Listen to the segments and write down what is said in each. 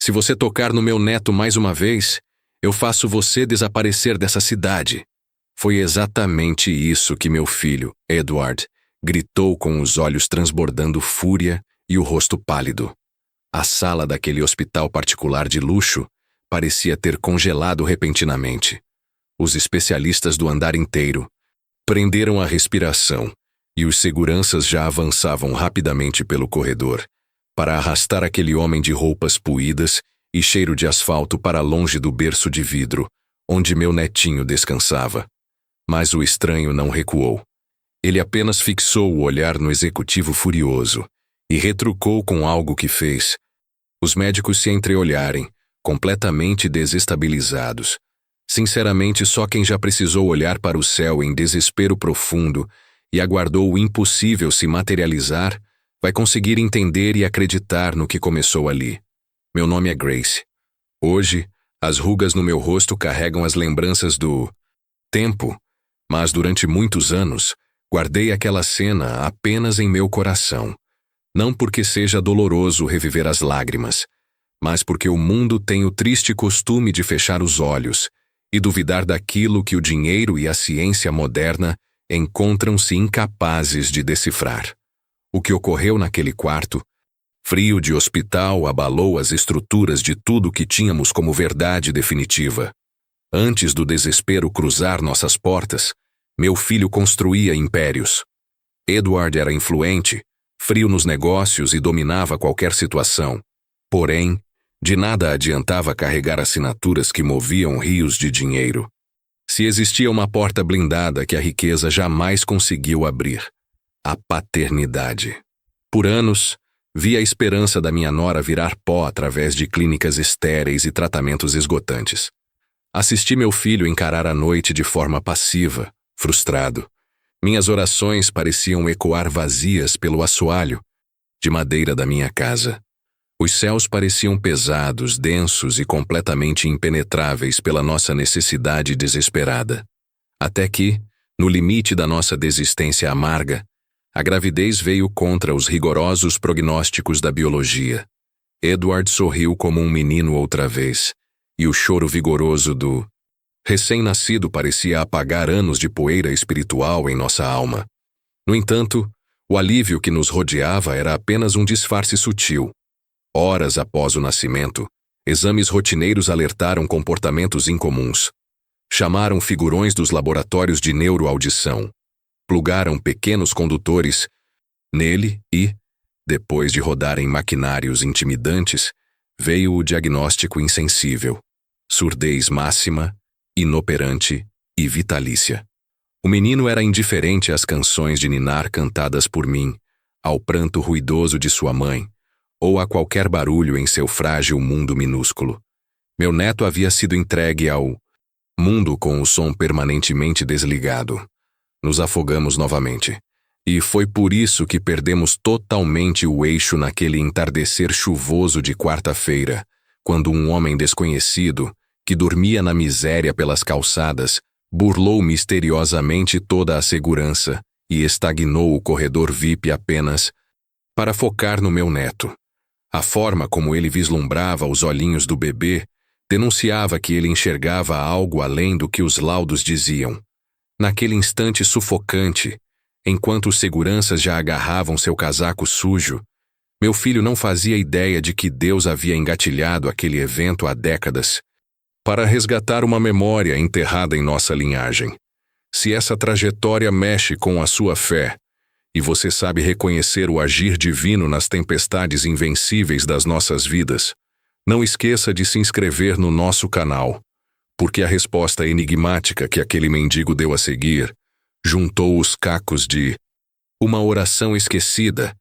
Se você tocar no meu neto mais uma vez, eu faço você desaparecer dessa cidade. Foi exatamente isso que meu filho, Edward, gritou com os olhos transbordando fúria e o rosto pálido. A sala daquele hospital particular de luxo parecia ter congelado repentinamente. Os especialistas do andar inteiro prenderam a respiração e os seguranças já avançavam rapidamente pelo corredor para arrastar aquele homem de roupas puídas e cheiro de asfalto para longe do berço de vidro, onde meu netinho descansava. Mas o estranho não recuou. Ele apenas fixou o olhar no executivo furioso e retrucou com algo que fez os médicos se entreolharem, completamente desestabilizados. Sinceramente, só quem já precisou olhar para o céu em desespero profundo e aguardou o impossível se materializar, vai conseguir entender e acreditar no que começou ali. Meu nome é Grace. Hoje, as rugas no meu rosto carregam as lembranças do tempo, mas durante muitos anos, guardei aquela cena apenas em meu coração. Não porque seja doloroso reviver as lágrimas, mas porque o mundo tem o triste costume de fechar os olhos e duvidar daquilo que o dinheiro e a ciência moderna encontram-se incapazes de decifrar. O que ocorreu naquele quarto, frio de hospital, abalou as estruturas de tudo que tínhamos como verdade definitiva. Antes do desespero cruzar nossas portas, meu filho construía impérios. Edward era influente, frio nos negócios e dominava qualquer situação. Porém, de nada adiantava carregar assinaturas que moviam rios de dinheiro. Se existia uma porta blindada que a riqueza jamais conseguiu abrir: a paternidade. Por anos, vi a esperança da minha nora virar pó através de clínicas estéreis e tratamentos esgotantes. Assisti meu filho encarar a noite de forma passiva, frustrado. Minhas orações pareciam ecoar vazias pelo assoalho de madeira da minha casa. Os céus pareciam pesados, densos e completamente impenetráveis pela nossa necessidade desesperada. Até que, no limite da nossa desistência amarga, a gravidez veio contra os rigorosos prognósticos da biologia. Edward sorriu como um menino outra vez, e o choro vigoroso do recém-nascido parecia apagar anos de poeira espiritual em nossa alma. No entanto, o alívio que nos rodeava era apenas um disfarce sutil. Horas após o nascimento, exames rotineiros alertaram comportamentos incomuns. Chamaram figurões dos laboratórios de neuroaudição. Plugaram pequenos condutores nele e, depois de rodarem maquinários intimidantes, veio o diagnóstico insensível: surdez máxima, inoperante e vitalícia. O menino era indiferente às canções de ninar cantadas por mim, ao pranto ruidoso de sua mãe, ou a qualquer barulho em seu frágil mundo minúsculo. Meu neto havia sido entregue ao mundo com o som permanentemente desligado. Nos afogamos novamente. E foi por isso que perdemos totalmente o eixo naquele entardecer chuvoso de quarta-feira, quando um homem desconhecido, que dormia na miséria pelas calçadas, burlou misteriosamente toda a segurança e estagnou o corredor VIP apenas para focar no meu neto. A forma como ele vislumbrava os olhinhos do bebê denunciava que ele enxergava algo além do que os laudos diziam. Naquele instante sufocante, enquanto os seguranças já agarravam seu casaco sujo, meu filho não fazia ideia de que Deus havia engatilhado aquele evento há décadas para resgatar uma memória enterrada em nossa linhagem. Se essa trajetória mexe com a sua fé, e você sabe reconhecer o agir divino nas tempestades invencíveis das nossas vidas, não esqueça de se inscrever no nosso canal, porque a resposta enigmática que aquele mendigo deu a seguir juntou os cacos de uma oração esquecida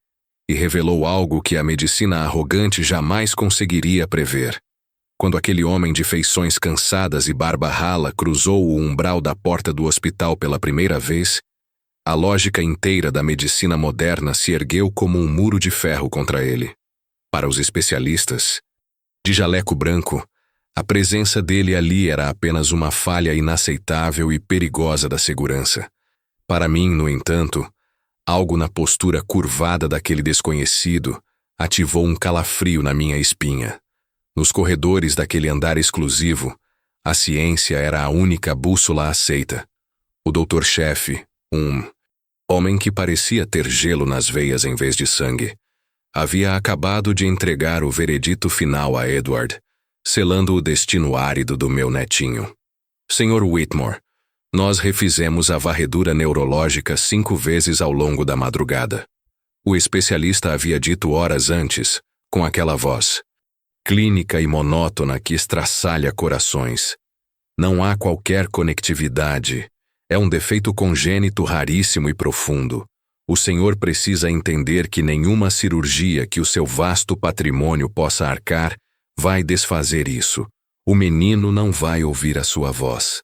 e revelou algo que a medicina arrogante jamais conseguiria prever. Quando aquele homem de feições cansadas e barba rala cruzou o umbral da porta do hospital pela primeira vez, a lógica inteira da medicina moderna se ergueu como um muro de ferro contra ele. Para os especialistas, de jaleco branco, a presença dele ali era apenas uma falha inaceitável e perigosa da segurança. Para mim, no entanto, algo na postura curvada daquele desconhecido ativou um calafrio na minha espinha. Nos corredores daquele andar exclusivo, a ciência era a única bússola aceita. O doutor-chefe, um homem que parecia ter gelo nas veias em vez de sangue, havia acabado de entregar o veredito final a Edward, selando o destino árido do meu netinho. Sr. Whitmore, nós refizemos a varredura neurológica 5 vezes ao longo da madrugada. O especialista havia dito horas antes, com aquela voz clínica e monótona que estraçalha corações. Não há qualquer conectividade. É um defeito congênito raríssimo e profundo. O senhor precisa entender que nenhuma cirurgia que o seu vasto patrimônio possa arcar vai desfazer isso. O menino não vai ouvir a sua voz.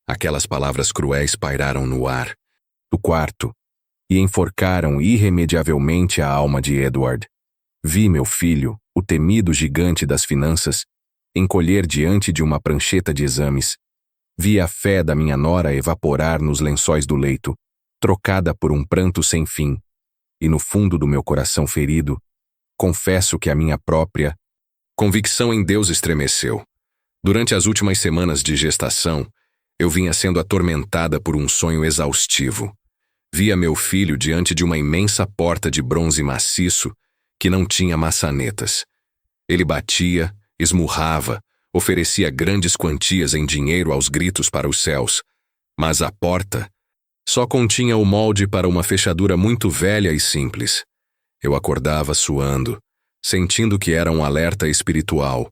Aquelas palavras cruéis pairaram no ar do quarto e enforcaram irremediavelmente a alma de Edward. Vi meu filho, o temido gigante das finanças, encolher diante de uma prancheta de exames. Vi a fé da minha nora evaporar nos lençóis do leito, trocada por um pranto sem fim. E no fundo do meu coração ferido, confesso que a minha própria convicção em Deus estremeceu. Durante as últimas semanas de gestação, eu vinha sendo atormentada por um sonho exaustivo. Via meu filho diante de uma imensa porta de bronze maciço que não tinha maçanetas. Ele batia, esmurrava, oferecia grandes quantias em dinheiro aos gritos para os céus, mas a porta só continha o molde para uma fechadura muito velha e simples. Eu acordava suando, sentindo que era um alerta espiritual,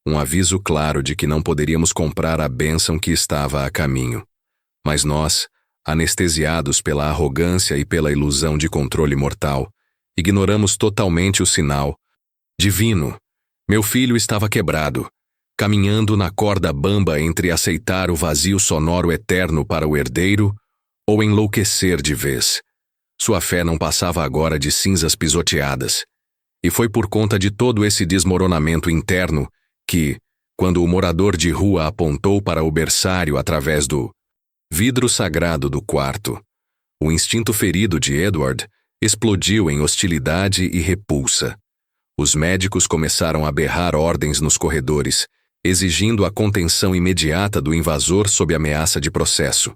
um aviso claro de que não poderíamos comprar a bênção que estava a caminho. Mas nós, anestesiados pela arrogância e pela ilusão de controle mortal, ignoramos totalmente o sinal divino. Meu filho estava quebrado, caminhando na corda bamba entre aceitar o vazio sonoro eterno para o herdeiro ou enlouquecer de vez. Sua fé não passava agora de cinzas pisoteadas. E foi por conta de todo esse desmoronamento interno que, quando o morador de rua apontou para o berçário através do vidro sagrado do quarto, o instinto ferido de Edward explodiu em hostilidade e repulsa. Os médicos começaram a berrar ordens nos corredores, exigindo a contenção imediata do invasor sob ameaça de processo.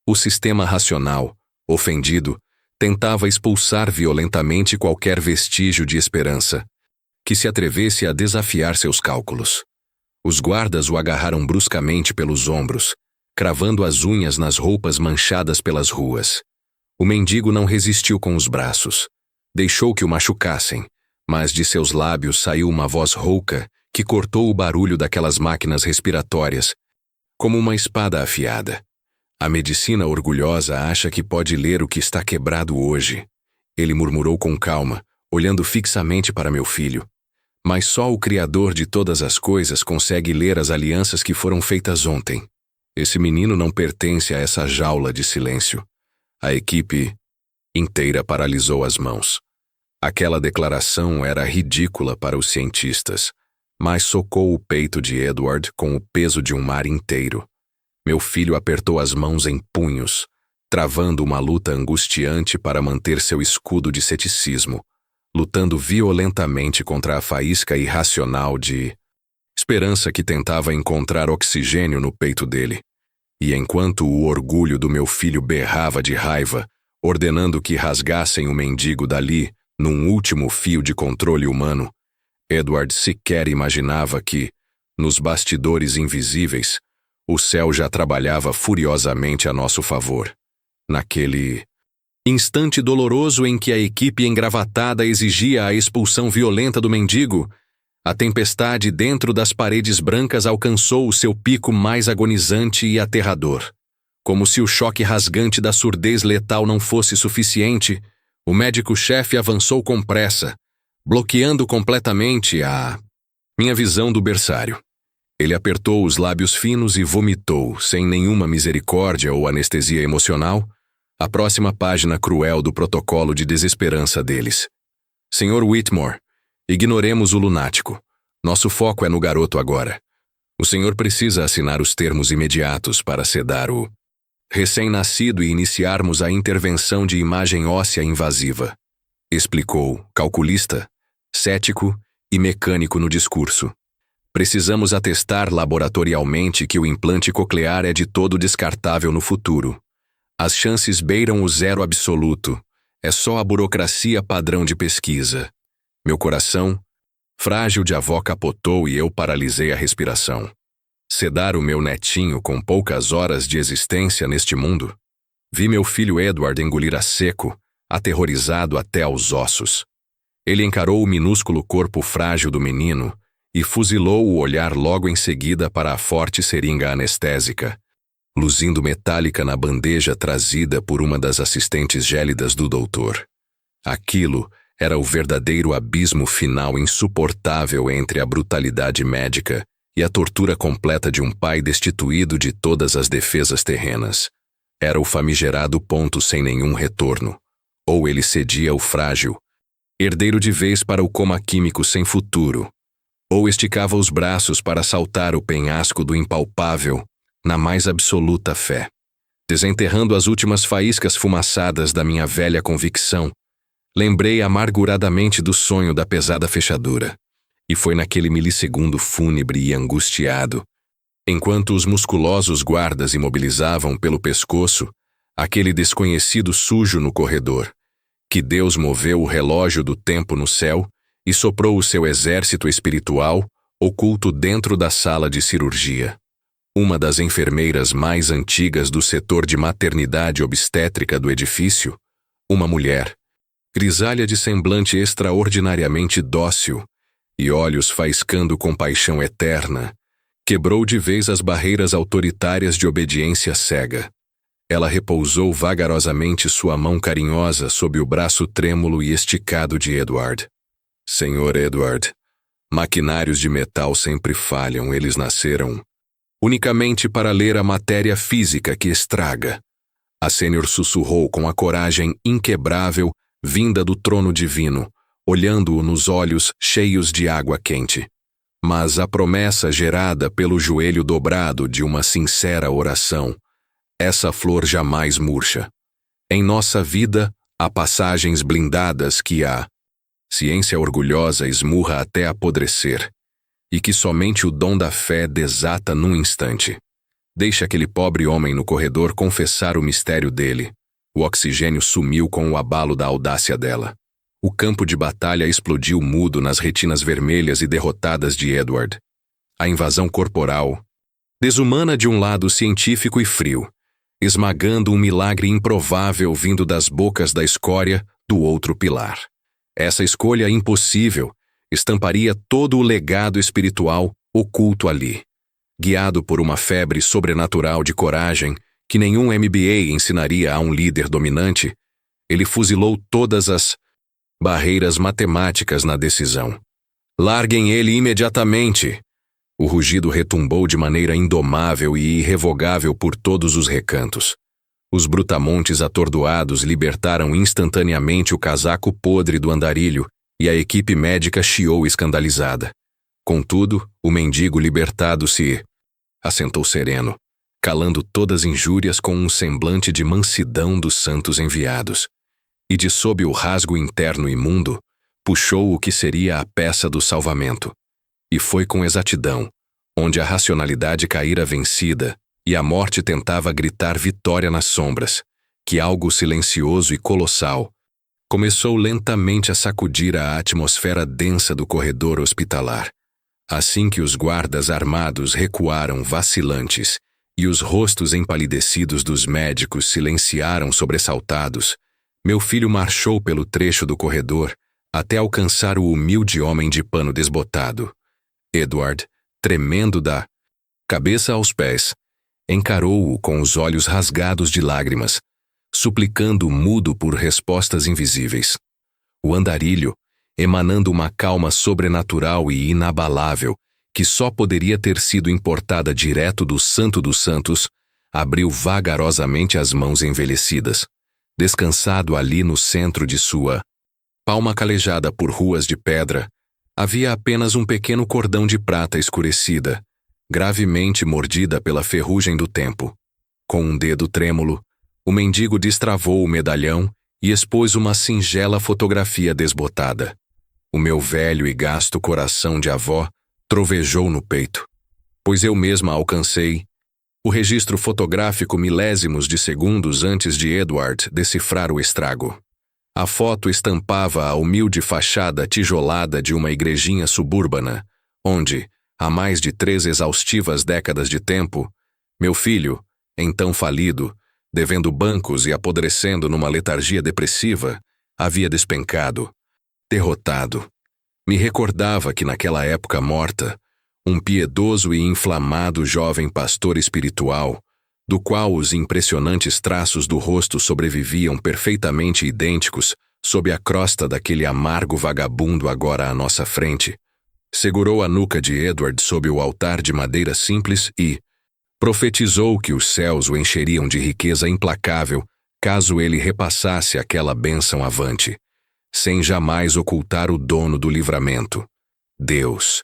O sistema racional, ofendido, tentava expulsar violentamente qualquer vestígio de esperança que se atrevesse a desafiar seus cálculos. Os guardas o agarraram bruscamente pelos ombros, cravando as unhas nas roupas manchadas pelas ruas. O mendigo não resistiu com os braços. Deixou que o machucassem, mas de seus lábios saiu uma voz rouca que cortou o barulho daquelas máquinas respiratórias, como uma espada afiada. A medicina orgulhosa acha que pode ler o que está quebrado hoje. Ele murmurou com calma, olhando fixamente para meu filho. Mas só o Criador de todas as coisas consegue ler as alianças que foram feitas ontem. Esse menino não pertence a essa jaula de silêncio. A equipe inteira paralisou as mãos. Aquela declaração era ridícula para os cientistas, mas socou o peito de Edward com o peso de um mar inteiro. Meu filho apertou as mãos em punhos, travando uma luta angustiante para manter seu escudo de ceticismo, lutando violentamente contra a faísca irracional de esperança que tentava encontrar oxigênio no peito dele. E enquanto o orgulho do meu filho berrava de raiva, ordenando que rasgassem o mendigo dali, num último fio de controle humano, Edward sequer imaginava que, nos bastidores invisíveis, o céu já trabalhava furiosamente a nosso favor. Naquele instante doloroso em que a equipe engravatada exigia a expulsão violenta do mendigo, a tempestade dentro das paredes brancas alcançou o seu pico mais agonizante e aterrador. Como se o choque rasgante da surdez letal não fosse suficiente, o médico-chefe avançou com pressa, bloqueando completamente a minha visão do berçário. Ele apertou os lábios finos e vomitou, sem nenhuma misericórdia ou anestesia emocional, a próxima página cruel do protocolo de desesperança deles. Sr. Whitmore, ignoremos o lunático. Nosso foco é no garoto agora. O senhor precisa assinar os termos imediatos para sedar o recém-nascido e iniciarmos a intervenção de imagem óssea invasiva, explicou, calculista, cético e mecânico no discurso. Precisamos atestar laboratorialmente que o implante coclear é de todo descartável no futuro. As chances beiram o zero absoluto. É só a burocracia padrão de pesquisa. Meu coração, frágil de avó, capotou e eu paralisei a respiração. Sedar o meu netinho com poucas horas de existência neste mundo? Vi meu filho Edward engolir a seco, aterrorizado até aos ossos. Ele encarou o minúsculo corpo frágil do menino e fuzilou o olhar logo em seguida para a forte seringa anestésica, luzindo metálica na bandeja trazida por uma das assistentes gélidas do doutor. Aquilo era o verdadeiro abismo final insuportável entre a brutalidade médica e a tortura completa de um pai destituído de todas as defesas terrenas. Era o famigerado ponto sem nenhum retorno. Ou ele cedia o frágil, herdeiro de vez para o coma químico sem futuro, ou esticava os braços para saltar o penhasco do impalpável, na mais absoluta fé. Desenterrando as últimas faíscas fumaçadas da minha velha convicção, lembrei amarguradamente do sonho da pesada fechadura. E foi naquele milissegundo fúnebre e angustiado, enquanto os musculosos guardas imobilizavam pelo pescoço aquele desconhecido sujo no corredor, que Deus moveu o relógio do tempo no céu e soprou o seu exército espiritual oculto dentro da sala de cirurgia. Uma das enfermeiras mais antigas do setor de maternidade obstétrica do edifício, uma mulher, grisalha de semblante extraordinariamente dócil e olhos faiscando compaixão eterna, quebrou de vez as barreiras autoritárias de obediência cega. Ela repousou vagarosamente sua mão carinhosa sob o braço trêmulo e esticado de Edward. Senhor Edward, maquinários de metal sempre falham, eles nasceram unicamente para ler a matéria física que estraga. A sênior sussurrou com a coragem inquebrável vinda do trono divino, olhando-o nos olhos cheios de água quente. Mas a promessa gerada pelo joelho dobrado de uma sincera oração, essa flor jamais murcha. Em nossa vida, há passagens blindadas que a ciência orgulhosa esmurra até apodrecer, e que somente o dom da fé desata num instante. Deixa aquele pobre homem no corredor confessar o mistério dele. O oxigênio sumiu com o abalo da audácia dela. O campo de batalha explodiu mudo nas retinas vermelhas e derrotadas de Edward. A invasão corporal, desumana de um lado científico e frio, esmagando um milagre improvável vindo das bocas da escória do outro pilar. Essa escolha impossível estamparia todo o legado espiritual oculto ali. Guiado por uma febre sobrenatural de coragem que nenhum MBA ensinaria a um líder dominante, ele fuzilou todas as barreiras matemáticas na decisão. Larguem ele imediatamente! O rugido retumbou de maneira indomável e irrevogável por todos os recantos. Os brutamontes atordoados libertaram instantaneamente o casaco podre do andarilho e a equipe médica chiou escandalizada. Contudo, o mendigo libertado se assentou sereno, calando todas as injúrias com um semblante de mansidão dos santos enviados. E de sob o rasgo interno imundo, puxou o que seria a peça do salvamento. E foi com exatidão, onde a racionalidade caíra vencida e a morte tentava gritar vitória nas sombras, que algo silencioso e colossal começou lentamente a sacudir a atmosfera densa do corredor hospitalar. Assim que os guardas armados recuaram vacilantes e os rostos empalidecidos dos médicos silenciaram sobressaltados, meu filho marchou pelo trecho do corredor até alcançar o humilde homem de pano desbotado. Edward, tremendo da cabeça aos pés, encarou-o com os olhos rasgados de lágrimas, suplicando mudo por respostas invisíveis. O andarilho, emanando uma calma sobrenatural e inabalável, que só poderia ter sido importada direto do Santo dos Santos, abriu vagarosamente as mãos envelhecidas. Descansado ali no centro de sua palma calejada por ruas de pedra, havia apenas um pequeno cordão de prata escurecida, gravemente mordida pela ferrugem do tempo. Com um dedo trêmulo, o mendigo destravou o medalhão e expôs uma singela fotografia desbotada. O meu velho e gasto coração de avó Trovejou no peito. Pois eu mesma alcancei o registro fotográfico milésimos de segundos antes de Edward decifrar o estrago. A foto estampava a humilde fachada tijolada de uma igrejinha suburbana, onde, há mais de 3 exaustivas décadas de tempo, meu filho, então falido, devendo bancos e apodrecendo numa letargia depressiva, havia despencado, derrotado. Me recordava que naquela época morta, um piedoso e inflamado jovem pastor espiritual, do qual os impressionantes traços do rosto sobreviviam perfeitamente idênticos sob a crosta daquele amargo vagabundo agora à nossa frente, segurou a nuca de Edward sob o altar de madeira simples e profetizou que os céus o encheriam de riqueza implacável caso ele repassasse aquela bênção avante, sem jamais ocultar o dono do livramento, Deus.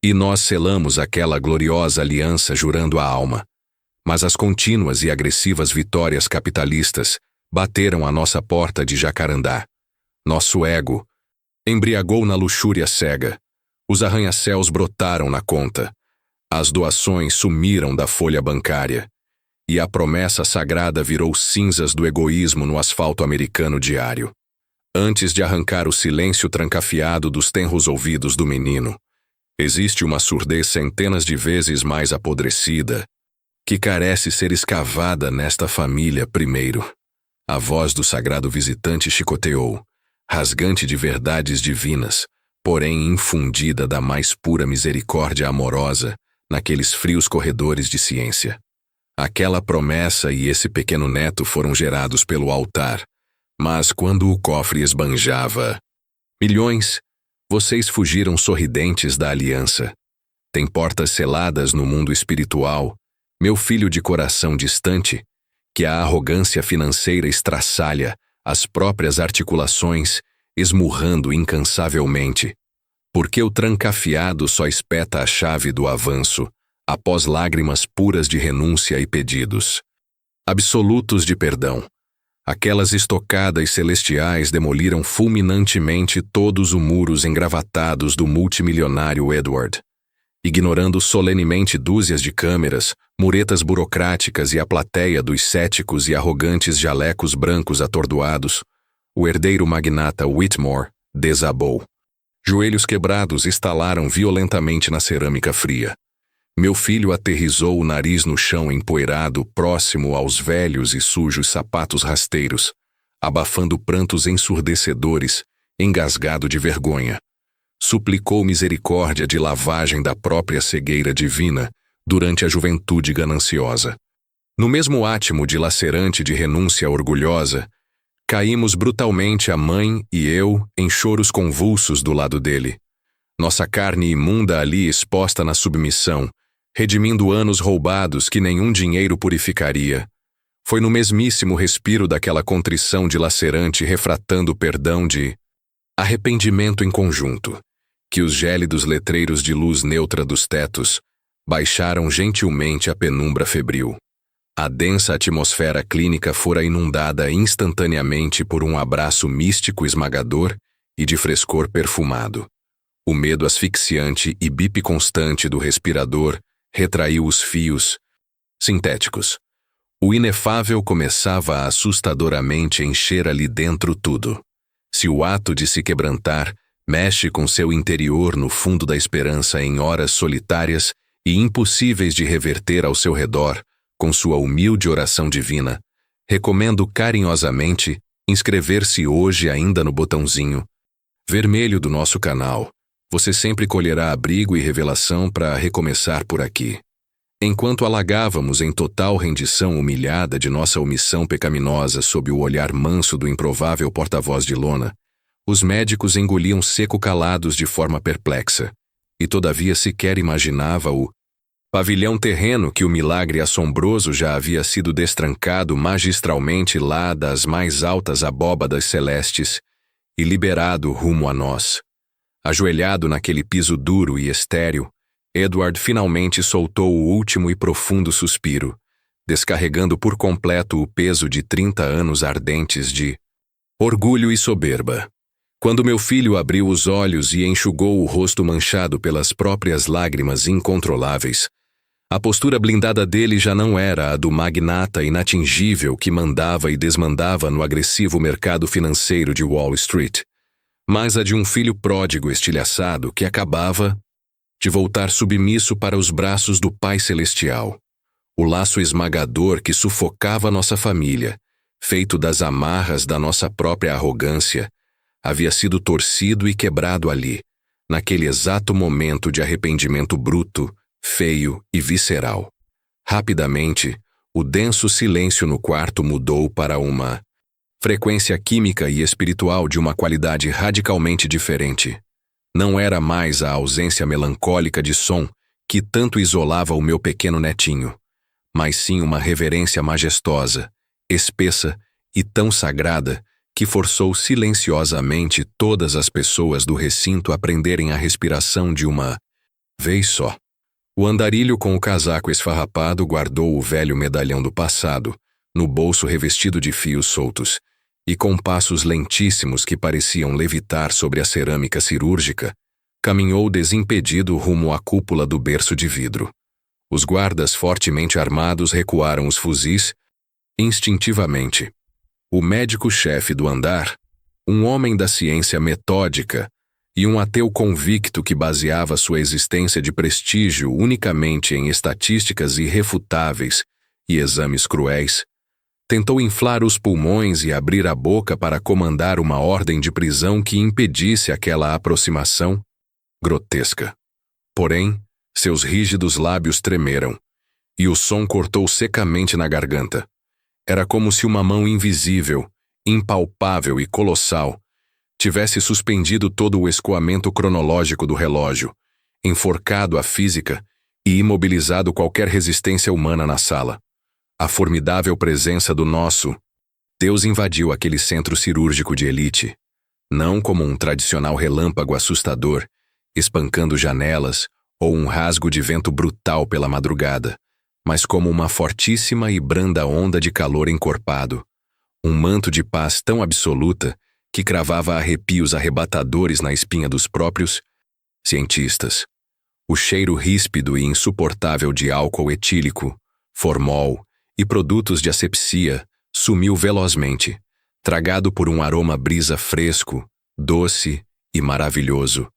E nós selamos aquela gloriosa aliança jurando a alma. Mas as contínuas e agressivas vitórias capitalistas bateram à nossa porta de Jacarandá. Nosso ego embriagou na luxúria cega. Os arranha-céus brotaram na conta. As doações sumiram da folha bancária. E a promessa sagrada virou cinzas do egoísmo no asfalto americano diário. Antes de arrancar o silêncio trancafiado dos tenros ouvidos do menino, existe uma surdez centenas de vezes mais apodrecida, que carece ser escavada nesta família primeiro. A voz do sagrado visitante chicoteou, rasgante de verdades divinas, porém infundida da mais pura misericórdia amorosa, naqueles frios corredores de ciência. Aquela promessa e esse pequeno neto foram gerados pelo altar, mas quando o cofre esbanjava milhões, vocês fugiram sorridentes da aliança. Tem portas seladas no mundo espiritual, meu filho de coração distante, que a arrogância financeira estraçalha as próprias articulações, esmurrando incansavelmente. Porque o trancafiado só espeta a chave do avanço, após lágrimas puras de renúncia e pedidos absolutos de perdão. Aquelas estocadas celestiais demoliram fulminantemente todos os muros engravatados do multimilionário Edward. Ignorando solenemente dúzias de câmeras, muretas burocráticas e a plateia dos céticos e arrogantes jalecos brancos atordoados, o herdeiro magnata Whitmore desabou. Joelhos quebrados estalaram violentamente na cerâmica fria. Meu filho aterrissou o nariz no chão empoeirado próximo aos velhos e sujos sapatos rasteiros, abafando prantos ensurdecedores, engasgado de vergonha. Suplicou misericórdia de lavagem da própria cegueira divina durante a juventude gananciosa. No mesmo átimo dilacerante de renúncia orgulhosa, caímos brutalmente a mãe e eu em choros convulsos do lado dele. Nossa carne imunda ali exposta na submissão, redimindo anos roubados que nenhum dinheiro purificaria. Foi no mesmíssimo respiro daquela contrição dilacerante refratando o perdão de arrependimento em conjunto, que os gélidos letreiros de luz neutra dos tetos baixaram gentilmente a penumbra febril. A densa atmosfera clínica fora inundada instantaneamente por um abraço místico esmagador e de frescor perfumado. O medo asfixiante e bip constante do respirador retraiu os fios sintéticos. O inefável começava a assustadoramente encher ali dentro tudo. Se o ato de se quebrantar mexe com seu interior no fundo da esperança em horas solitárias e impossíveis de reverter ao seu redor, com sua humilde oração divina, recomendo carinhosamente inscrever-se hoje ainda no botãozinho vermelho do nosso canal. Você sempre colherá abrigo e revelação para recomeçar por aqui. Enquanto alagávamos em total rendição humilhada de nossa omissão pecaminosa sob o olhar manso do improvável porta-voz de lona, os médicos engoliam seco calados de forma perplexa, e todavia sequer imaginava o pavilhão terreno que o milagre assombroso já havia sido destrancado magistralmente lá das mais altas abóbadas celestes e liberado rumo a nós. Ajoelhado naquele piso duro e estéril, Edward finalmente soltou o último e profundo suspiro, descarregando por completo o peso de 30 anos ardentes de orgulho e soberba. Quando meu filho abriu os olhos e enxugou o rosto manchado pelas próprias lágrimas incontroláveis, a postura blindada dele já não era a do magnata inatingível que mandava e desmandava no agressivo mercado financeiro de Wall Street, mas a de um filho pródigo estilhaçado que acabava de voltar submisso para os braços do Pai Celestial. O laço esmagador que sufocava nossa família, feito das amarras da nossa própria arrogância, havia sido torcido e quebrado ali, naquele exato momento de arrependimento bruto, feio e visceral. Rapidamente, o denso silêncio no quarto mudou para uma frequência química e espiritual de uma qualidade radicalmente diferente. Não era mais a ausência melancólica de som que tanto isolava o meu pequeno netinho, mas sim uma reverência majestosa, espessa e tão sagrada que forçou silenciosamente todas as pessoas do recinto a prenderem a respiração de uma vez só. O andarilho com o casaco esfarrapado guardou o velho medalhão do passado, no bolso revestido de fios soltos, e com passos lentíssimos que pareciam levitar sobre a cerâmica cirúrgica, caminhou desimpedido rumo à cúpula do berço de vidro. Os guardas fortemente armados recuaram os fuzis instintivamente. O médico-chefe do andar, um homem da ciência metódica e um ateu convicto que baseava sua existência de prestígio unicamente em estatísticas irrefutáveis e exames cruéis, tentou inflar os pulmões e abrir a boca para comandar uma ordem de prisão que impedisse aquela aproximação grotesca. Porém, seus rígidos lábios tremeram, e o som cortou secamente na garganta. Era como se uma mão invisível, impalpável e colossal tivesse suspendido todo o escoamento cronológico do relógio, enforcado a física e imobilizado qualquer resistência humana na sala. A formidável presença do nosso Deus invadiu aquele centro cirúrgico de elite, não como um tradicional relâmpago assustador, espancando janelas ou um rasgo de vento brutal pela madrugada, mas como uma fortíssima e branda onda de calor encorpado, um manto de paz tão absoluta que cravava arrepios arrebatadores na espinha dos próprios cientistas. O cheiro ríspido e insuportável de álcool etílico, formol e produtos de asepsia sumiu velozmente, tragado por um aroma brisa fresco, doce e maravilhoso,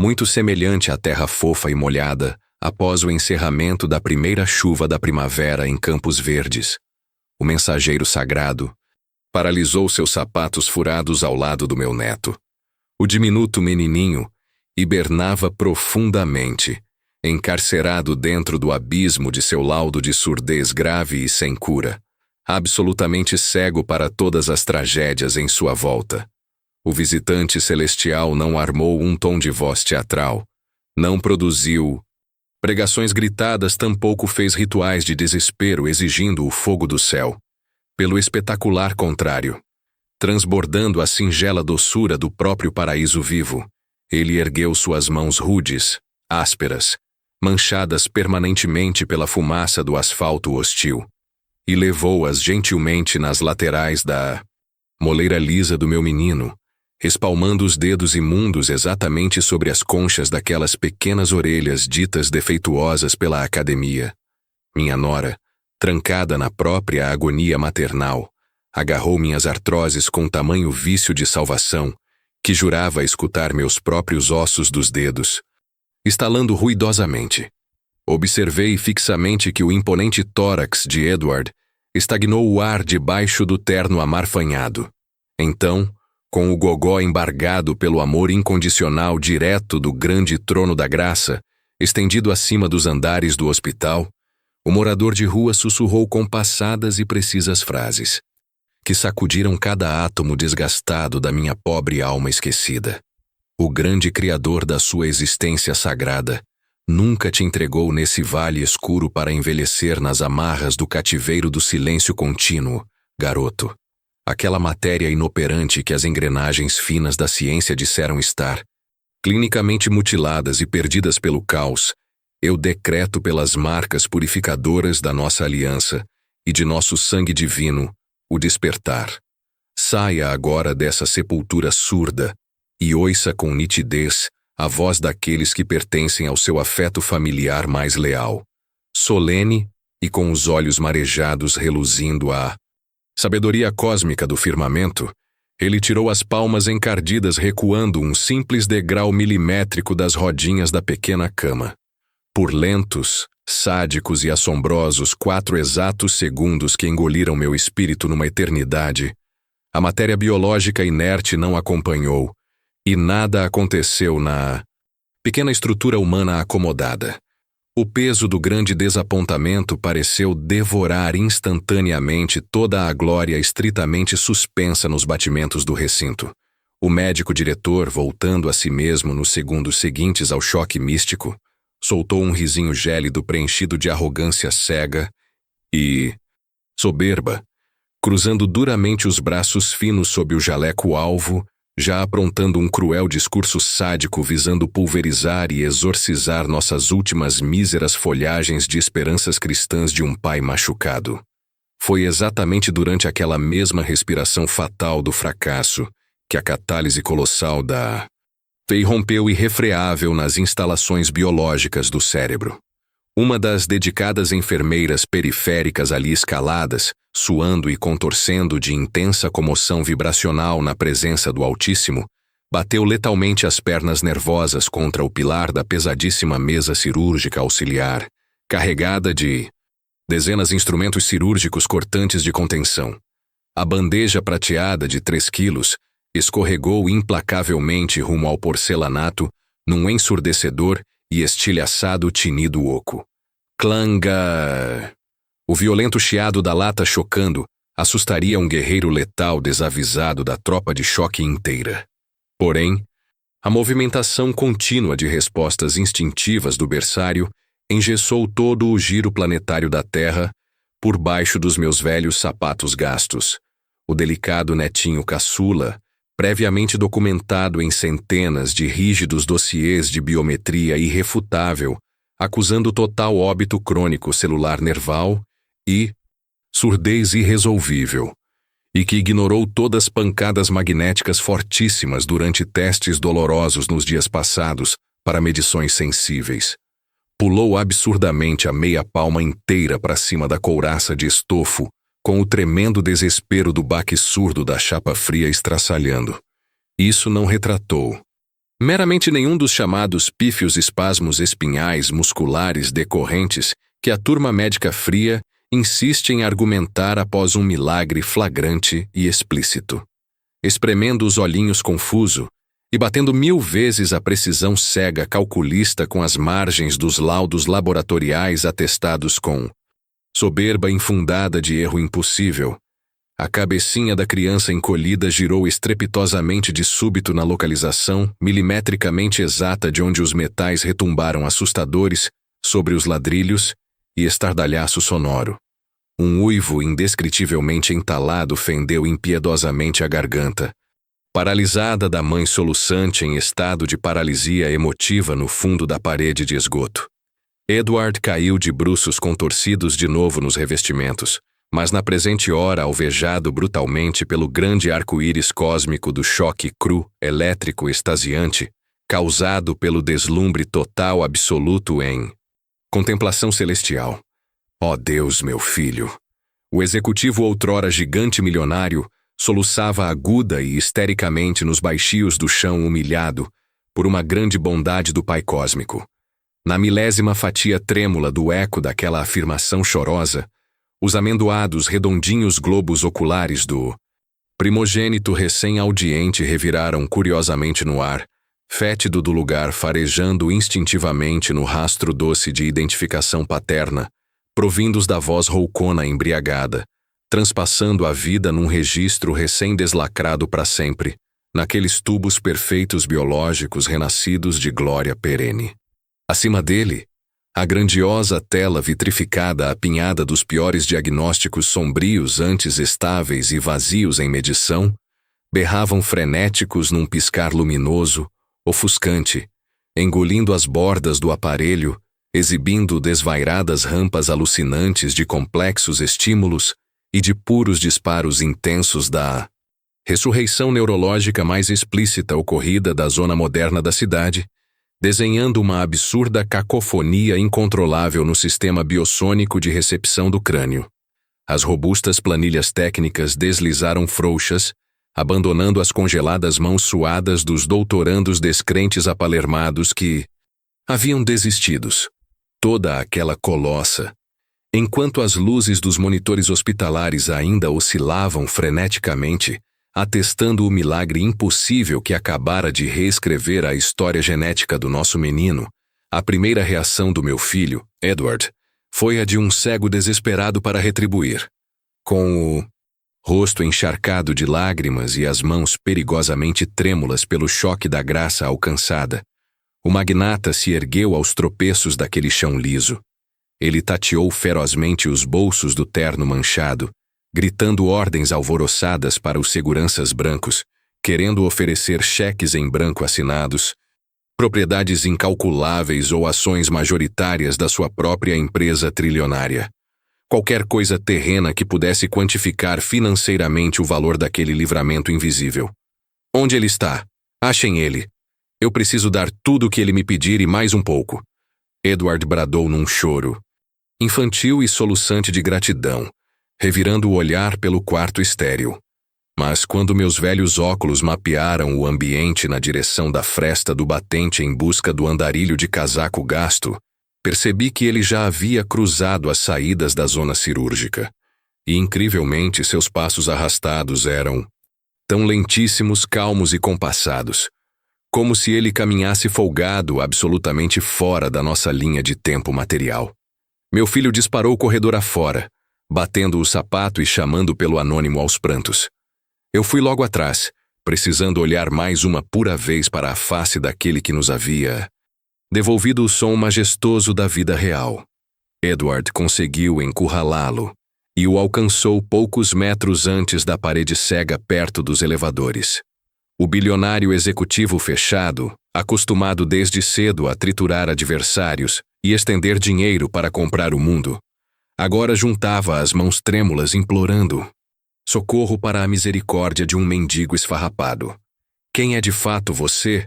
muito semelhante à terra fofa e molhada após o encerramento da primeira chuva da primavera em Campos Verdes. O mensageiro sagrado paralisou seus sapatos furados ao lado do meu neto. O diminuto menininho hibernava profundamente, encarcerado dentro do abismo de seu laudo de surdez grave e sem cura, absolutamente cego para todas as tragédias em sua volta. O visitante celestial não armou um tom de voz teatral, não produziu pregações gritadas, tampouco fez rituais de desespero exigindo o fogo do céu. Pelo espetacular contrário, transbordando a singela doçura do próprio paraíso vivo, ele ergueu suas mãos rudes, ásperas, manchadas permanentemente pela fumaça do asfalto hostil, e levou-as gentilmente nas laterais da moleira lisa do meu menino, espalmando os dedos imundos exatamente sobre as conchas daquelas pequenas orelhas ditas defeituosas pela academia. Minha nora, trancada na própria agonia maternal, agarrou minhas artroses com tamanho vício de salvação, que jurava escutar meus próprios ossos dos dedos, estalando ruidosamente. Observei fixamente que o imponente tórax de Edward estagnou o ar debaixo do terno amarfanhado. Então, com o gogó embargado pelo amor incondicional direto do grande trono da graça, estendido acima dos andares do hospital, o morador de rua sussurrou compassadas e precisas frases, que sacudiram cada átomo desgastado da minha pobre alma esquecida. O grande Criador da sua existência sagrada nunca te entregou nesse vale escuro para envelhecer nas amarras do cativeiro do silêncio contínuo, garoto. Aquela matéria inoperante que as engrenagens finas da ciência disseram estar, clinicamente mutiladas e perdidas pelo caos, eu decreto pelas marcas purificadoras da nossa aliança e de nosso sangue divino, o despertar. Saia agora dessa sepultura surda e ouça com nitidez a voz daqueles que pertencem ao seu afeto familiar mais leal. Solene e com os olhos marejados reluzindo a sabedoria cósmica do firmamento, ele tirou as palmas encardidas recuando um simples degrau milimétrico das rodinhas da pequena cama. Por lentos, sádicos e assombrosos 4 exatos segundos que engoliram meu espírito numa eternidade, a matéria biológica inerte não acompanhou, e nada aconteceu na pequena estrutura humana acomodada. O peso do grande desapontamento pareceu devorar instantaneamente toda a glória estritamente suspensa nos batimentos do recinto. O médico diretor, voltando a si mesmo nos segundos seguintes ao choque místico, soltou um risinho gélido preenchido de arrogância cega e soberba, cruzando duramente os braços finos sob o jaleco-alvo, já aprontando um cruel discurso sádico visando pulverizar e exorcizar nossas últimas míseras folhagens de esperanças cristãs de um pai machucado. Foi exatamente durante aquela mesma respiração fatal do fracasso que a catálise colossal da fei rompeu irrefreável nas instalações biológicas do cérebro. Uma das dedicadas enfermeiras periféricas ali escaladas, suando e contorcendo de intensa comoção vibracional na presença do Altíssimo, bateu letalmente as pernas nervosas contra o pilar da pesadíssima mesa cirúrgica auxiliar, carregada de dezenas de instrumentos cirúrgicos cortantes de contenção. A bandeja prateada de 3 quilos escorregou implacavelmente rumo ao porcelanato num ensurdecedor e estilhaçado tinido oco. Clangá! O violento chiado da lata chocando assustaria um guerreiro letal desavisado da tropa de choque inteira. Porém, a movimentação contínua de respostas instintivas do berçário engessou todo o giro planetário da Terra por baixo dos meus velhos sapatos gastos. O delicado netinho caçula, previamente documentado em centenas de rígidos dossiês de biometria irrefutável, acusando total óbito crônico celular nerval e surdez irresolvível, e que ignorou todas as pancadas magnéticas fortíssimas durante testes dolorosos nos dias passados para medições sensíveis. Pulou absurdamente a meia palma inteira para cima da couraça de estofo, com o tremendo desespero do baque surdo da chapa fria estraçalhando. Isso não retratou meramente nenhum dos chamados pífios espasmos espinhais musculares decorrentes que a turma médica fria insiste em argumentar após um milagre flagrante e explícito. Espremendo os olhinhos confuso e batendo 1000 vezes a precisão cega calculista com as margens dos laudos laboratoriais atestados com soberba infundada de erro impossível, a cabecinha da criança encolhida girou estrepitosamente de súbito na localização milimetricamente exata de onde os metais retumbaram assustadores sobre os ladrilhos e estardalhaço sonoro. Um uivo indescritivelmente entalado fendeu impiedosamente a garganta, paralisada da mãe soluçante em estado de paralisia emotiva no fundo da parede de esgoto. Edward caiu de bruços contorcidos de novo nos revestimentos, mas na presente hora alvejado brutalmente pelo grande arco-íris cósmico do choque cru, elétrico extasiante, causado pelo deslumbre total absoluto em contemplação celestial. Ó Deus, meu filho! O executivo outrora gigante milionário soluçava aguda e histericamente nos baixios do chão humilhado por uma grande bondade do Pai Cósmico. Na milésima fatia trêmula do eco daquela afirmação chorosa, os amendoados redondinhos globos oculares do primogênito recém-audiente reviraram curiosamente no ar, fétido do lugar farejando instintivamente no rastro doce de identificação paterna, provindos da voz roucona embriagada, transpassando a vida num registro recém-deslacrado para sempre, naqueles tubos perfeitos biológicos renascidos de glória perene. Acima dele, a grandiosa tela vitrificada apinhada dos piores diagnósticos sombrios antes estáveis e vazios em medição, berravam frenéticos num piscar luminoso, ofuscante, engolindo as bordas do aparelho, exibindo desvairadas rampas alucinantes de complexos estímulos e de puros disparos intensos da ressurreição neurológica mais explícita ocorrida da zona moderna da cidade, desenhando uma absurda cacofonia incontrolável no sistema biossônico de recepção do crânio. As robustas planilhas técnicas deslizaram frouxas, abandonando as congeladas mãos suadas dos doutorandos descrentes apalermados que haviam desistidos. Toda aquela colossa, enquanto as luzes dos monitores hospitalares ainda oscilavam freneticamente, atestando o milagre impossível que acabara de reescrever a história genética do nosso menino, a primeira reação do meu filho, Edward, foi a de um cego desesperado para retribuir. Com o rosto encharcado de lágrimas e as mãos perigosamente trêmulas pelo choque da graça alcançada, o magnata se ergueu aos tropeços daquele chão liso. Ele tateou ferozmente os bolsos do terno manchado, gritando ordens alvoroçadas para os seguranças brancos, querendo oferecer cheques em branco assinados, propriedades incalculáveis ou ações majoritárias da sua própria empresa trilionária. Qualquer coisa terrena que pudesse quantificar financeiramente o valor daquele livramento invisível. Onde ele está? Achem ele. Eu preciso dar tudo o que ele me pedir e mais um pouco. Edward bradou num choro, infantil e soluçante de gratidão, revirando o olhar pelo quarto estéril. Mas quando meus velhos óculos mapearam o ambiente na direção da fresta do batente em busca do andarilho de casaco gasto, percebi que ele já havia cruzado as saídas da zona cirúrgica. E, incrivelmente, seus passos arrastados eram tão lentíssimos, calmos e compassados, como se ele caminhasse folgado absolutamente fora da nossa linha de tempo material. Meu filho disparou o corredor afora, batendo o sapato e chamando pelo anônimo aos prantos. Eu fui logo atrás, precisando olhar mais uma pura vez para a face daquele que nos havia devolvido o som majestoso da vida real. Edward conseguiu encurralá-lo e o alcançou poucos metros antes da parede cega perto dos elevadores. O bilionário executivo fechado, acostumado desde cedo a triturar adversários e estender dinheiro para comprar o mundo, agora juntava as mãos trêmulas implorando socorro para a misericórdia de um mendigo esfarrapado. Quem é de fato você?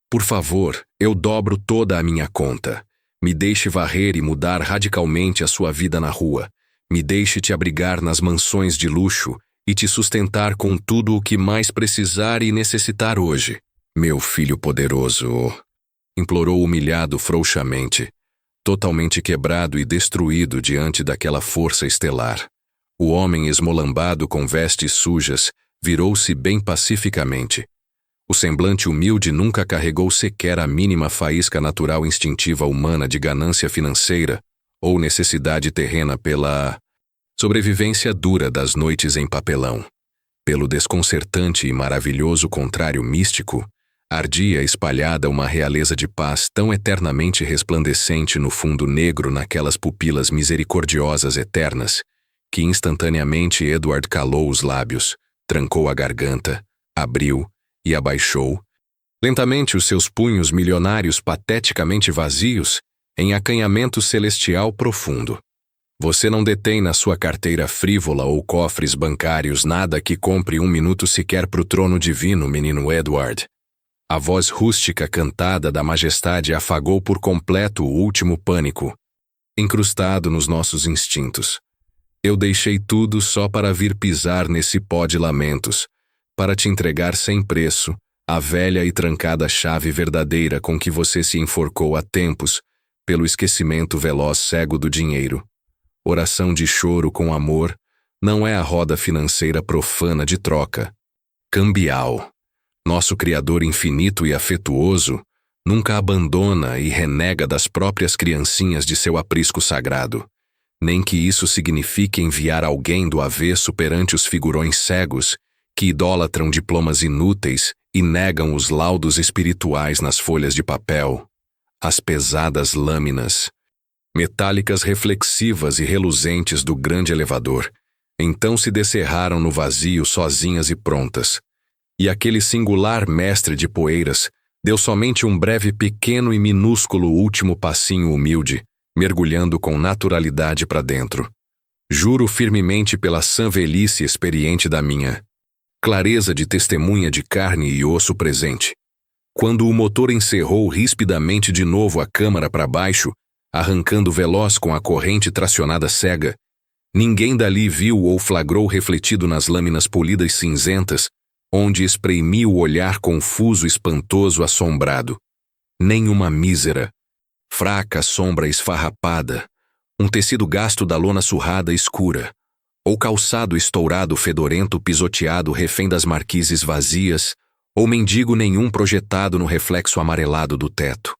Por favor, eu dobro toda a minha conta. Me deixe varrer e mudar radicalmente a sua vida na rua. Me deixe te abrigar nas mansões de luxo e te sustentar com tudo o que mais precisar e necessitar hoje. Meu filho poderoso, implorou humilhado frouxamente, totalmente quebrado e destruído diante daquela força estelar. O homem esmolambado com vestes sujas virou-se bem pacificamente. O semblante humilde nunca carregou sequer a mínima faísca natural instintiva humana de ganância financeira ou necessidade terrena pela sobrevivência dura das noites em papelão. Pelo desconcertante e maravilhoso contrário místico, ardia espalhada uma realeza de paz tão eternamente resplandecente no fundo negro naquelas pupilas misericordiosas eternas, que instantaneamente Edward calou os lábios, trancou a garganta, abriu e abaixou, lentamente os seus punhos milionários pateticamente vazios, em acanhamento celestial profundo. Você não detém na sua carteira frívola ou cofres bancários nada que compre um minuto sequer pro trono divino, menino Edward. A voz rústica cantada da majestade afagou por completo o último pânico, incrustado nos nossos instintos. Eu deixei tudo só para vir pisar nesse pó de lamentos, para te entregar sem preço a velha e trancada chave verdadeira com que você se enforcou há tempos pelo esquecimento veloz cego do dinheiro. Oração de choro com amor não é a roda financeira profana de troca. Cambial. Nosso Criador infinito e afetuoso nunca abandona e renega das próprias criancinhas de seu aprisco sagrado, nem que isso signifique enviar alguém do avesso perante os figurões cegos que idolatram diplomas inúteis e negam os laudos espirituais nas folhas de papel, as pesadas lâminas metálicas reflexivas e reluzentes do grande elevador, então se descerraram no vazio sozinhas e prontas. E aquele singular mestre de poeiras deu somente um breve pequeno e minúsculo último passinho humilde, mergulhando com naturalidade para dentro. Juro firmemente pela sã velhice experiente da minha clareza de testemunha de carne e osso presente. Quando o motor encerrou rispidamente de novo a câmara para baixo, arrancando veloz com a corrente tracionada cega, ninguém dali viu ou flagrou refletido nas lâminas polidas cinzentas, onde espreimia o olhar confuso, espantoso, assombrado. Nem uma mísera, fraca sombra esfarrapada, um tecido gasto da lona surrada escura, ou calçado estourado fedorento pisoteado refém das marquises vazias, ou mendigo nenhum projetado no reflexo amarelado do teto.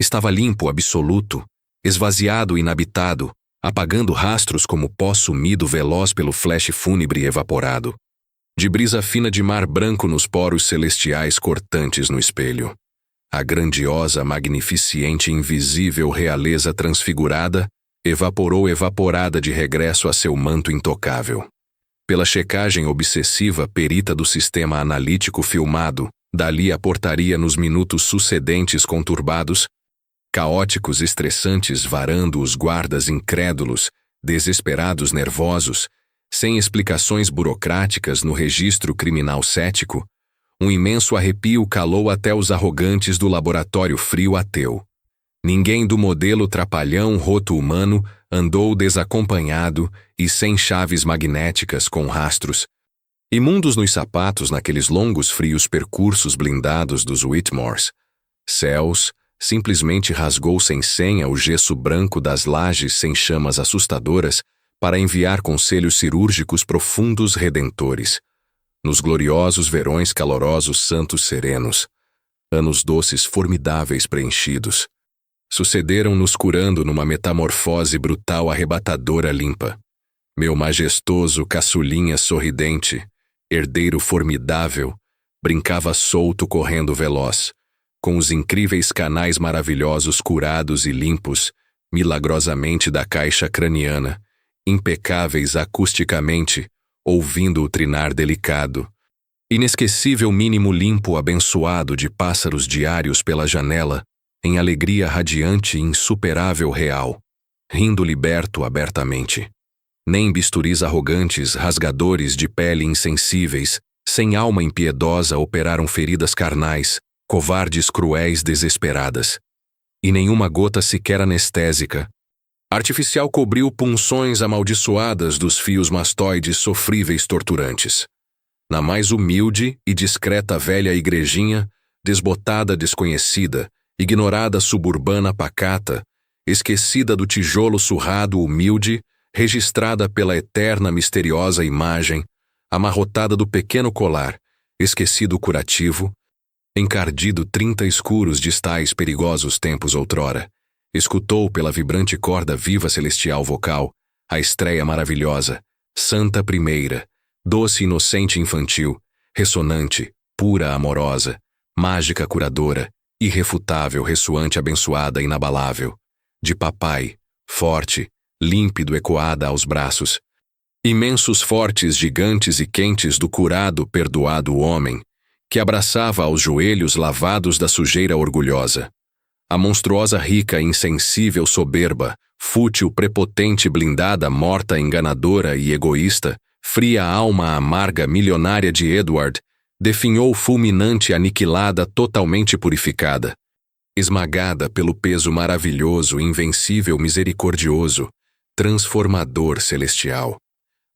Estava limpo, absoluto, esvaziado, inabitado, apagando rastros como pó sumido veloz pelo flash fúnebre evaporado. De brisa fina de mar branco nos poros celestiais cortantes no espelho. A grandiosa, magnificente, invisível realeza transfigurada evaporou evaporada de regresso a seu manto intocável. Pela checagem obsessiva perita do sistema analítico filmado, dali a portaria nos minutos sucedentes conturbados, caóticos, estressantes, varando os guardas incrédulos, desesperados, nervosos, sem explicações burocráticas no registro criminal cético, um imenso arrepio calou até os arrogantes do laboratório frio ateu. Ninguém do modelo trapalhão roto humano andou desacompanhado e sem chaves magnéticas com rastros, imundos nos sapatos naqueles longos frios percursos blindados dos Whitmores. Céus simplesmente rasgou sem senha o gesso branco das lajes sem chamas assustadoras para enviar conselhos cirúrgicos profundos redentores. Nos gloriosos verões calorosos santos serenos, anos doces formidáveis preenchidos, sucederam-nos curando numa metamorfose brutal arrebatadora limpa. Meu majestoso caçulinha sorridente, herdeiro formidável, brincava solto correndo veloz, com os incríveis canais maravilhosos curados e limpos, milagrosamente da caixa craniana, impecáveis acusticamente, ouvindo o trinar delicado. Inesquecível mínimo limpo abençoado de pássaros diários pela janela, em alegria radiante e insuperável real, rindo liberto abertamente. Nem bisturis arrogantes, rasgadores de pele insensíveis, sem alma impiedosa operaram feridas carnais, covardes cruéis desesperadas. E nenhuma gota sequer anestésica artificial cobriu punções amaldiçoadas dos fios mastoides sofríveis torturantes. Na mais humilde e discreta velha igrejinha, desbotada desconhecida, ignorada suburbana pacata, esquecida do tijolo surrado humilde, registrada pela eterna misteriosa imagem, amarrotada do pequeno colar, esquecido curativo, encardido 30 escuros distais perigosos tempos outrora, escutou pela vibrante corda viva celestial vocal, a estreia maravilhosa, santa primeira, doce inocente infantil, ressonante, pura amorosa, mágica curadora, irrefutável, ressoante, abençoada, inabalável, de papai, forte, límpido, ecoada aos braços, imensos, fortes, gigantes e quentes do curado, perdoado homem, que abraçava aos joelhos lavados da sujeira orgulhosa. A monstruosa, rica, insensível, soberba, fútil, prepotente, blindada, morta, enganadora e egoísta, fria alma amarga milionária de Edward, definhou fulminante, aniquilada, totalmente purificada, esmagada pelo peso maravilhoso, invencível, misericordioso, transformador celestial.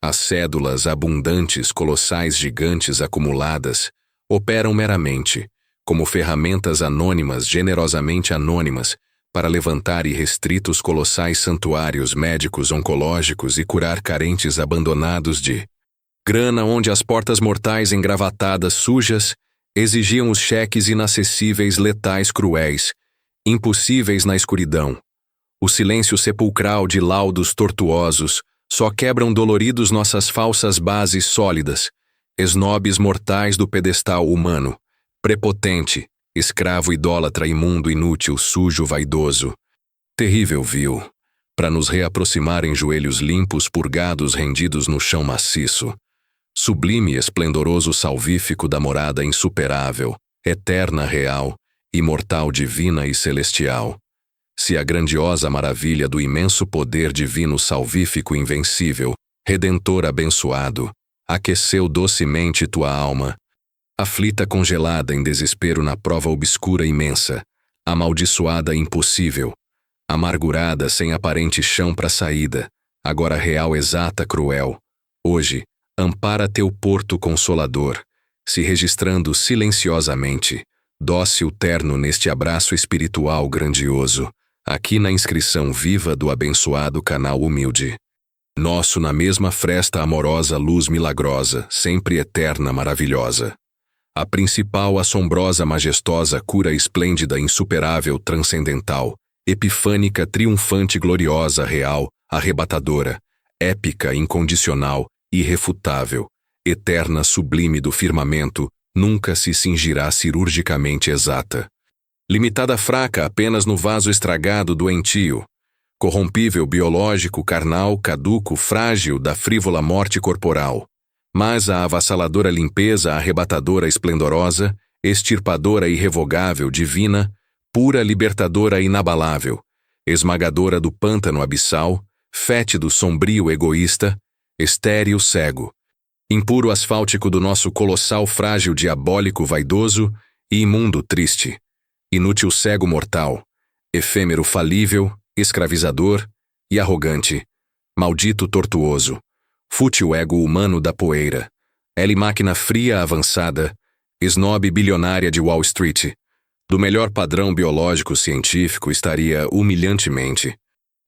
As cédulas abundantes, colossais, gigantes acumuladas, operam meramente, como ferramentas anônimas, generosamente anônimas, para levantar irrestritos colossais santuários médicos oncológicos e curar carentes abandonados de grana onde as portas mortais engravatadas sujas exigiam os cheques inacessíveis letais cruéis, impossíveis na escuridão. O silêncio sepulcral de laudos tortuosos só quebram doloridos nossas falsas bases sólidas, esnobes mortais do pedestal humano, prepotente, escravo idólatra, imundo, inútil, sujo, vaidoso. Terrível vil, para nos reaproximar em joelhos limpos, purgados, rendidos no chão maciço. Sublime e esplendoroso salvífico da morada insuperável, eterna, real, imortal, divina e celestial. Se a grandiosa maravilha do imenso poder divino salvífico invencível, redentor abençoado, aqueceu docemente tua alma. Aflita congelada em desespero na prova obscura imensa, amaldiçoada impossível, amargurada sem aparente chão para saída, agora real exata cruel. Hoje, ampara teu porto consolador, se registrando silenciosamente, dócil terno neste abraço espiritual grandioso, aqui na inscrição viva do abençoado canal humilde. Nosso na mesma fresta amorosa luz milagrosa, sempre eterna maravilhosa. A principal assombrosa majestosa cura esplêndida insuperável transcendental, epifânica triunfante gloriosa real, arrebatadora, épica incondicional, irrefutável, eterna sublime do firmamento, nunca se cingirá cirurgicamente exata. Limitada fraca apenas no vaso estragado doentio, corrompível biológico, carnal, caduco, frágil da frívola morte corporal, mas a avassaladora limpeza arrebatadora esplendorosa, extirpadora irrevogável, divina, pura libertadora inabalável, esmagadora do pântano abissal, fétido sombrio egoísta, estéril cego, impuro asfáltico do nosso colossal frágil diabólico vaidoso e imundo triste, inútil cego mortal, efêmero falível, escravizador e arrogante, maldito tortuoso, fútil ego humano da poeira, máquina fria avançada, snob bilionária de Wall Street, do melhor padrão biológico científico estaria humilhantemente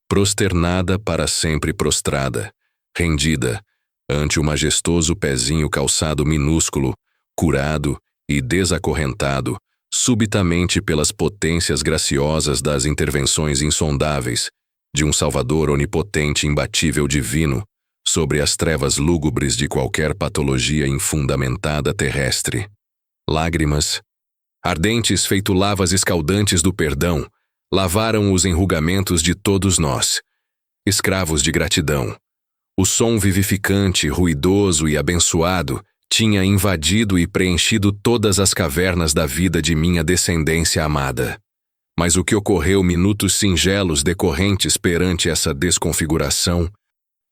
prosternada para sempre prostrada, rendida, ante o majestoso pezinho calçado minúsculo, curado e desacorrentado, subitamente pelas potências graciosas das intervenções insondáveis de um Salvador onipotente imbatível divino, sobre as trevas lúgubres de qualquer patologia infundamentada terrestre. Lágrimas, ardentes feito lavas escaldantes do perdão, lavaram os enrugamentos de todos nós, escravos de gratidão. O som vivificante, ruidoso e abençoado tinha invadido e preenchido todas as cavernas da vida de minha descendência amada. Mas o que ocorreu minutos singelos decorrentes perante essa desconfiguração,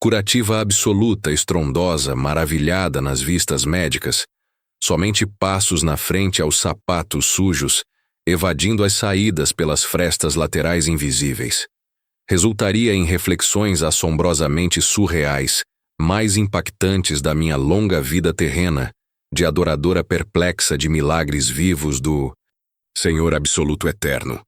curativa absoluta, estrondosa, maravilhada nas vistas médicas, somente passos na frente aos sapatos sujos, evadindo as saídas pelas frestas laterais invisíveis. Resultaria em reflexões assombrosamente surreais, mais impactantes da minha longa vida terrena, de adoradora perplexa de milagres vivos do Senhor Absoluto Eterno.